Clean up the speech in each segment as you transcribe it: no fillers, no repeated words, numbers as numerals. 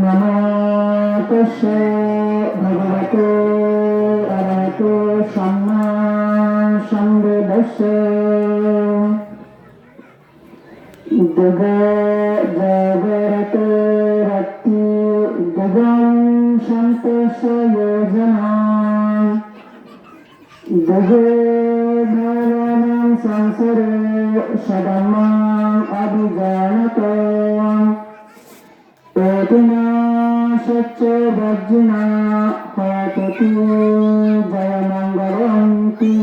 নমো তস্যে ভগবতে অরহতো সম্মা সম্বুদ্ধস্যে দিগ জগরতে রত্তি দিগং সন্তোষ যোজনা দিগ ভগবান সংসারে সদম্মাং অভিজানত এতিনা সচ্চ বজ্জিনা হয়ততি জয় মঙ্গলন্তি।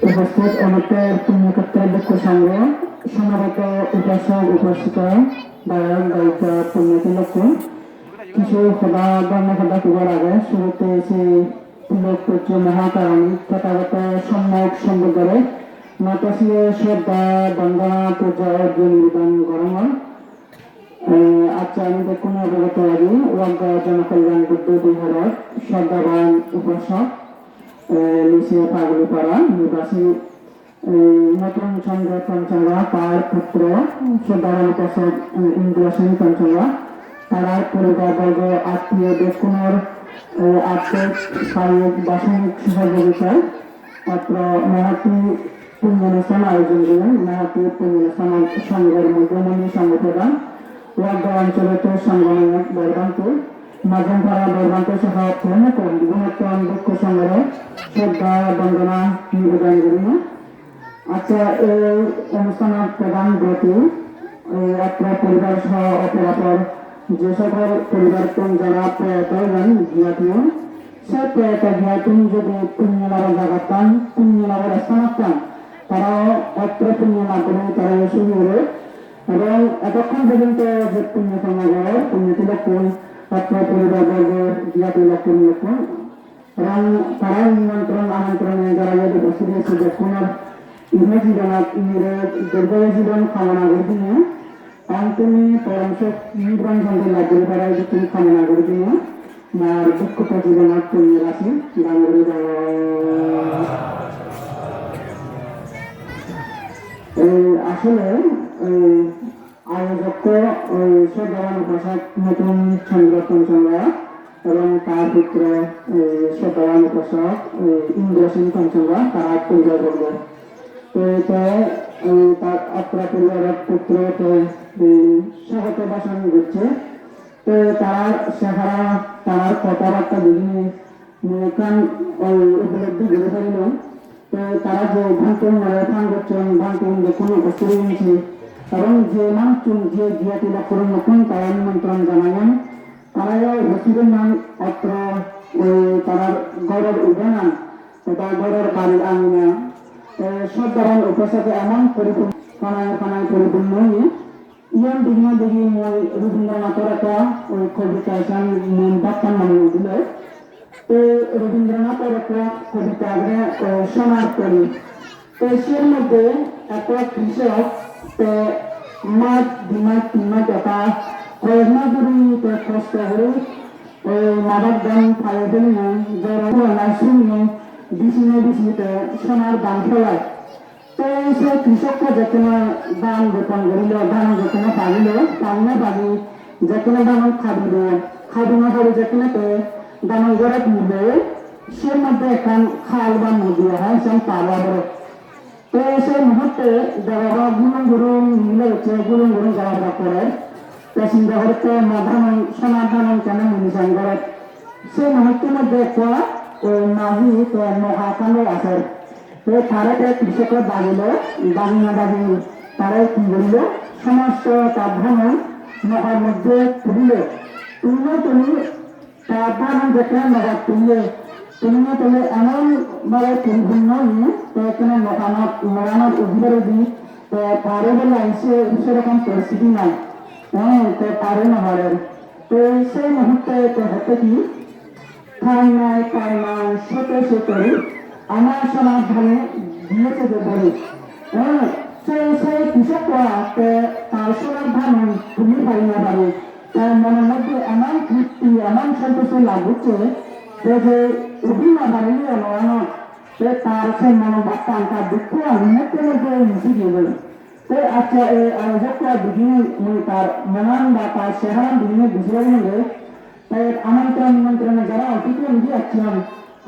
উপস্থিত অনেকের পুণ্যক্ষেত্রের দুঃখ সঙ্গে সমাগত উপাসক উপাসিত দায়ক দায়িত্ব পুণ্যতিলক্ষ কিছু সদা ধর্ম সদা করার আগে শুরুতে সেই তিলক পুত্র মহাকারণী তথাগত সম্যক সম্বোধরে নতশীয় শ্রদ্ধা বন্দনা পূজা অর্জুন নিবেদন গরম। আচ্ছা আমি দেখুন অবগত আছি ওয়াগ্য জনকল্যাণ বুদ্ধ বিহারের শ্রদ্ধাবান উপাসক লিসিয়া পাগলিপাড়া নিবাসী নতুন চন্দ্র পঞ্চঙ্গা তার পুত্র শ্রদ্ধাবান উপাসক ইন্দ্রসেন পঞ্চঙ্গা তারা পরিবারবর্গ আত্মীয় দেখুনের আর্থিক শারীরিক বাসনিক সহযোগিতায় মাত্র মহাতি পুণ্যানুষ্ঠান আয়োজন করেন। মহাতি পুণ্যানুষ্ঠান সংঘের মধ্যমণি সংগঠন ওয়াগ্য অঞ্চলতে সংগঠন বর্বান্তর মাঝনপাড়া বর্বান্তর সহ প্রমুখ গুণোত্তম দুঃখ সংঘের শ্রদ্ধা বন্দনা নিবেদন করেন। আচ্ছা এই অনুষ্ঠানের প্রধান ব্রতী আপনার পরিবার সহ অপরাপর যে সকল পরিবারজন যারা প্রয়াত হন জ্ঞাতীয় সে প্রয়াত জ্ঞাতি যদি পুণ্য লাভের জায়গা পান পুণ্য লাভের স্থান পান তারাও অত্র পুণ্য লাভ করে তারা শুরু করে এবং এতক্ষণ পর্যন্ত যে পুণ্য সমাগর পুণ্যতি লক্ষণ অত্র পরিবারবর্গ জ্ঞাতি লক্ষণ লক্ষণ এবং তারাই নিমন্ত্রণ আমন্ত্রণে যারা যদি বসে দিয়েছে দেখুনের ইহ জীবনত দীর্ঘ জীবন কামনা করে দিয়ে অন্তমি পরমশক নির্বাণ সঙ্গে লাভের দ্বারাই যে তুমি কামনা করে দিয়ে মার দুঃখত জীবনত পুণ্য রাশি গাঙ্গুরি আসলে আয়োজক শ্রদ্ধাবান উপাসক নতুন চন্দ্র পঞ্চঙ্গা এবং তার পুত্র শ্রদ্ধাবান উপাসক ইন্দ্রসেন পঞ্চঙ্গা তারা পরিবার করব। তো তার আপনার পরিবারের পুত্র স্বাগত ভাষণ দিচ্ছে। তো তার সাহারা তার কথাবার্তা বিভিন্ন উপলব্ধি করে ফেলল। তো তারা যে ভাঙন ফান করছেন ভাঙন যখন উপস্থিত হয়েছে এবং যে মানুষজন যে জিয়াতি লক্ষণ লক্ষণ তারা নিমন্ত্রণ জানাবেন তারাও উপস্থিতের নাম অত্র তারা গড়ের উদানান তার গড়ের বাড়ির আঙিনা শ্রদ্ধাবান উপাসকে এমন পরিপূর্ণ খানায় পরিপূর্ণ হয়ে ইয়ান দিঘিনা দিঘি মই রবীন্দ্রনাথের একটা ওই কবিতা এখান মন বাক্যান মানে দিল। তো রবীন্দ্রনাথের একটা কবিতা আগে শোনার করি। তো সের মধ্যে একটা কৃষক মাছ ডিমাছ তিনমাস একটা কয়েকমা ধরে কষ্ট করে ওই মাদার দাম খাইয়ে ফেলিয়ে জ্বর শুনিয়ে বিছিয়ে সোনার দাম ফেলায়। তো সে কৃষককে যেখানে দাম রোপণ করিল ধান যেখানে পালিল পালিনা পালি যেখানে ধান খাবিল খাবিনা করে যেখানে ধান ঘরে তুলল সে মধ্যে এখন খাল বা নদী হয় সে পাওয়া বড়। তো সেই মুহূর্তে যারা গুলুম গুরুম মিলে হচ্ছে গুলুম গুরুম যাওয়া করে তো চিন্তা করতে ধান সোনার ধান কেন মিলিছেন ঘরে সেই মুহূর্তের মধ্যে একটা মাঝি মহাকাণ্ড আছে। তো তারা কৃষকের দাবিল দাবিনা দাবি তারাই কি বলল সমস্ত তার ধান নগার মধ্যে তুললে তুমি তার ধান যেখানে নগর তুললে এমন ভাবে পরিপূর্ণ তো এখানে নগানোর অধিকারে দিই তো পারে বলে আইসে সেরকম পরিস্থিতি নাই। তো পারে নগরের তো সেই মুহূর্তে হতে কি খাই নাই সতে সতে আমার সোনার ধানে দিয়েছে যে বলি সেই কৃষকরা তার সোনার ধান তুমি পারি না পারে তার মনের মধ্যে এমন তৃপ্তি এমন সন্তোষ লাভ হচ্ছে সে যে বিভিন্ন ধরনের নয় সে তার সে মনোভাবটা তার দুঃখ মুহূর্তের মধ্যে মুছে দিয়ে গেল তো আচ্ছা এই আয়োজকরা বিভিন্ন তার মনান বা তার চেহারা বিভিন্ন বুঝে গেলে তাই আমন্ত্রণ নিমন্ত্রণে যারা অতিথি নিজে আসছিলাম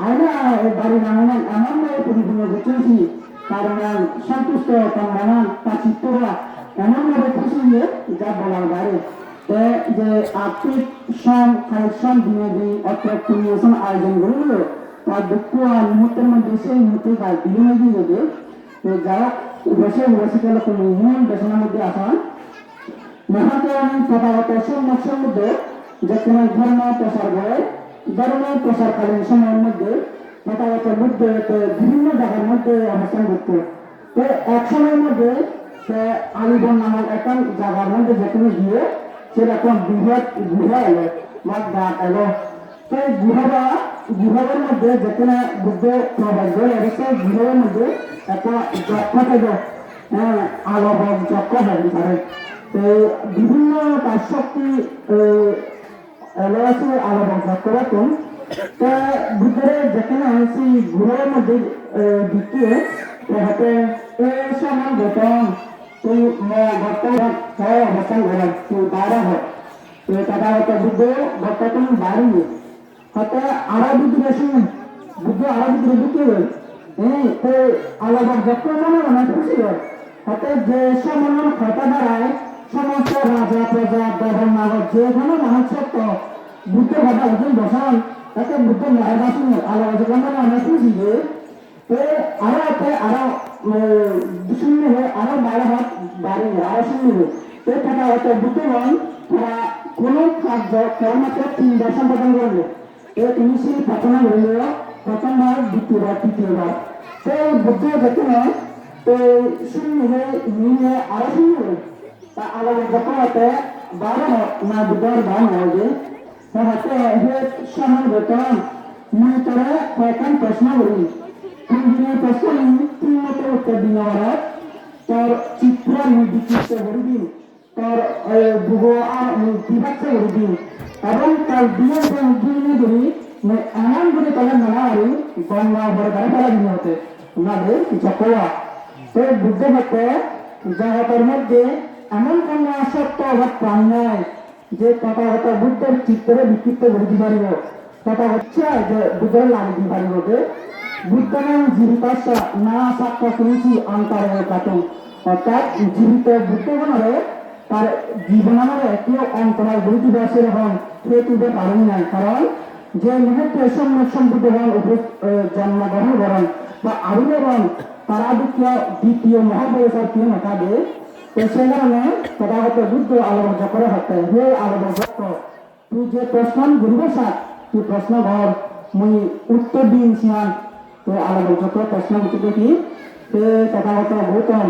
আয়না বাড়ি নামান আমার নয় পরিপূর্ণ বুঝেছি তার নাম সন্তুষ্ট তার নানান তার চিত্তরা এমনভাবে খুশি হয়ে যা বলার বাইরে যে আর্থিক কালেকশন বিনোদী অর্থাৎ আয়োজন করলো তার দুঃখ আর মুহূর্তের মধ্যে সেই মুহূর্তে তার বিনোদী হবে যারা বসে বসে কোনো ইউনিয়ন পেশনের মধ্যে আসেন মহাকারণ তথাগত সংঘর্ষের মধ্যে যে কোনো ধর্ম প্রসার করে ধর্ম প্রসারকালীন সময়ের মধ্যে তথাগত বুদ্ধ বিভিন্ন জায়গার মধ্যে অবস্থান করতো তো এক সময়ের মধ্যে সে আলিগড় নামক একটা জায়গার মধ্যে যেখানে গিয়ে সেরকম বৃহৎ গুহা এলো বা গাছ এলো সেই গুহার মধ্যে যেখানে বুদ্ধ প্রবেশ করে সেই গুহার মধ্যে একটা যক্ষ থেকে আলোবক যক্ষ হতে পারে তো বিভিন্ন তার শক্তি এলো আলোবক যক্ষ রাখুন তো বুদ্ধের যেখানে সেই গুহার মধ্যে দ্বিতীয় হাতে এই সমান গঠন তুই বর্তমান অবস্থান করে তুই বাইরে হয় তুই তথাগত বুদ্ধ বর্তমান বাড়ি হতে আরো বুদ্ধি শুন বুদ্ধ আরো বুদ্ধি ঢুকে গেল তো আলাদা যখন মনে খুশি হয় হতে যে সমান ক্ষমতা দ্বারায় সমস্ত রাজা প্রজা দেবন নাগর যে কোনো মানুষ সত্য বুদ্ধ কথা একজন বসান তাতে বুদ্ধ মহারাজা শুনে আলাদা যখন অনেক খুশি যে আরো শূন্য হয়ে আরো 12 হাত বাড়িয়ে আরো শূন্য হয়ে তো টাকা হয়তো বুদ্ধগণ তারা কোনো কার্য কেবলমাত্র 3 বার সম্পাদন করলো তিনি সেই ঘটনা হইল প্রথমবার দ্বিতীয়বার তৃতীয়বার তো বুদ্ধ যেখানে তো শূন্য হয়ে নিয়ে আরো শূন্য হয়ে তা আলাদা যখন হতে 12 না বুদ্ধর দাম হবে হাতে সমান বেতন মনে কয়েকটা প্রশ্ন করি তুমি প্রশ্ন তিনমতো উত্তর দিন আমার তোর চিত্র নির্দিষ্ট করে দিন তোর ভূগো আর বিভাগটা করে দিন এবং তার দিনে ধরি এমন করে তাদের নানা আর গঙ্গা বড় গাড়ি ফেলা দিন হতে ওনাদের যকোয়া তো বুদ্ধ হতে জগতের মধ্যে এমন কোন সত্য অভাব প্রাণ নয় যে তথাগত বুদ্ধের চিত্রে বিক্ষিপ্ত করে দিতে পারিব তথা হচ্ছে যে বুদ্ধের লাগিয়ে দিতে পারিব যে বুদ্ধনাম জীবিতাস্য না সাক্ষ্য শুনেছি অন্তরে কাটুন অর্থাৎ জীবিত বুদ্ধগণরে তার জীবনারে কেউ অন্তরার গুরুত্ব দিবসের হন সে তুলতে পারেন না কারণ যে মুহূর্তে সম্যক সম্বুদ্ধগণ জন্মগ্রহণ করেন বা আবির্ভাবন তারা দ্বিতীয় মহাপুরুষের কেউ নকাবে তো সে কারণে তথাগত বুদ্ধ আলোচনা করে হতে হে আলোচনা তুই যে প্রশ্ন গুরুবসাত তুই প্রশ্ন ঘর মুই উত্তর দিন সিয়ান তো আলোচনা প্রশ্ন উত্তর দেখি সে তথাগত গৌতম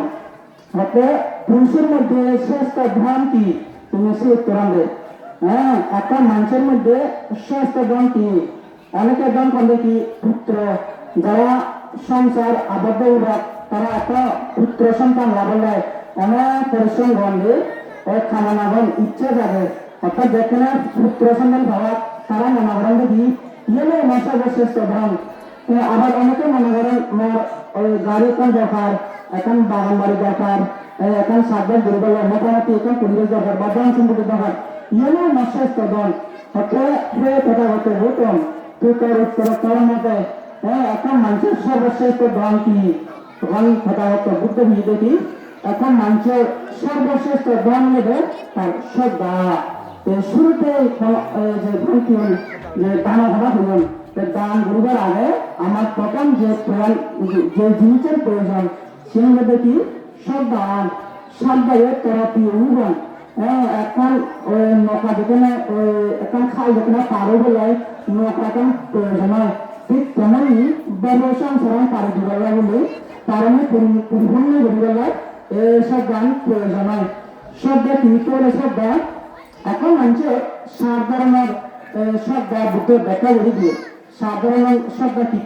হতে পুরুষের মধ্যে শ্রেষ্ঠ ভ্রান্তি তুমি সে উত্তর আনবে একটা মানুষের মধ্যে শ্রেষ্ঠ ভ্রান্তি অনেকে দান করবে কি পুত্র যারা সংসার আবদ্ধ উঠক তারা একটা পুত্র সন্তান লাভ নেয় অনেক পরিশ্রম গন্ধে খানা গন ইচ্ছে যাবে অর্থাৎ যেখানে পুত্র সন্তান পাওয়া তারা মনে করেন দেখি ইয়ে মশা শ্রেষ্ঠ ভ্রান্ত আবার অনেকে মনে করেন ওই গাড়ি এখন দরকার এখন বাগান বাড়ি দরকার এখন সাবধান দুর্বল মোটামুটি এখন পরিবেশ দরকার বা জন সম্পত্তি দরকার ইয়ে মশাস্ত দল হতে কথা হতে হতম তুই তোর উত্তর তোর মতে এখন মানুষের সর্বশ্রেষ্ঠ দল কি তখন কথা হতো বুদ্ধ ভিজে দেখি এখন মানুষের সর্বশ্রেষ্ঠ দল নেবে তার শ্রদ্ধা শুরুতে যে ভক্তি যে দান হওয়া হলেন দান করবার আগে আমার প্রথম যে জিনিসের প্রয়োজন সে মধ্যে কি শ্রদ্ধান শ্রদ্ধায় তেরাপি অনুগণ এখন নৌকা যেখানে এখন খাল যেখানে পারো বলে নৌকা এখন প্রয়োজন হয় ঠিক তেমনই ব্যবসায় সরণ পারে দিবার বলে কারণে পরিপূর্ণ করিবার সব গান প্রয়োজন হয় শ্রদ্ধা কি করে শ্রদ্ধা এখন মানুষের সাধারণের শ্রদ্ধা বুদ্ধ ব্যাখ্যা করে দিয়ে সাধারণ শ্রদ্ধা কি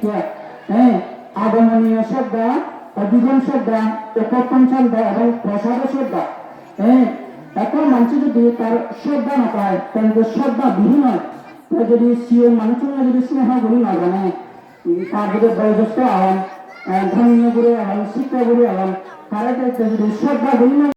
আগমনীয় শ্রদ্ধা অভিগম শ্রদ্ধা উপক্ষণ শ্রদ্ধা এবং প্রসাদ শ্রদ্ধা এখন মানুষ যদি তার শ্রদ্ধা না পায় তাহলে শ্রদ্ধা বিহীন হয় যদি সিও মানুষজন যদি স্নেহ করি না জানে তার যদি বয়োজ্যেষ্ঠ আহন ধর্মীয় গুরু আহন শিক্ষা গুরু আহন তারা যদি শ্রদ্ধা করি না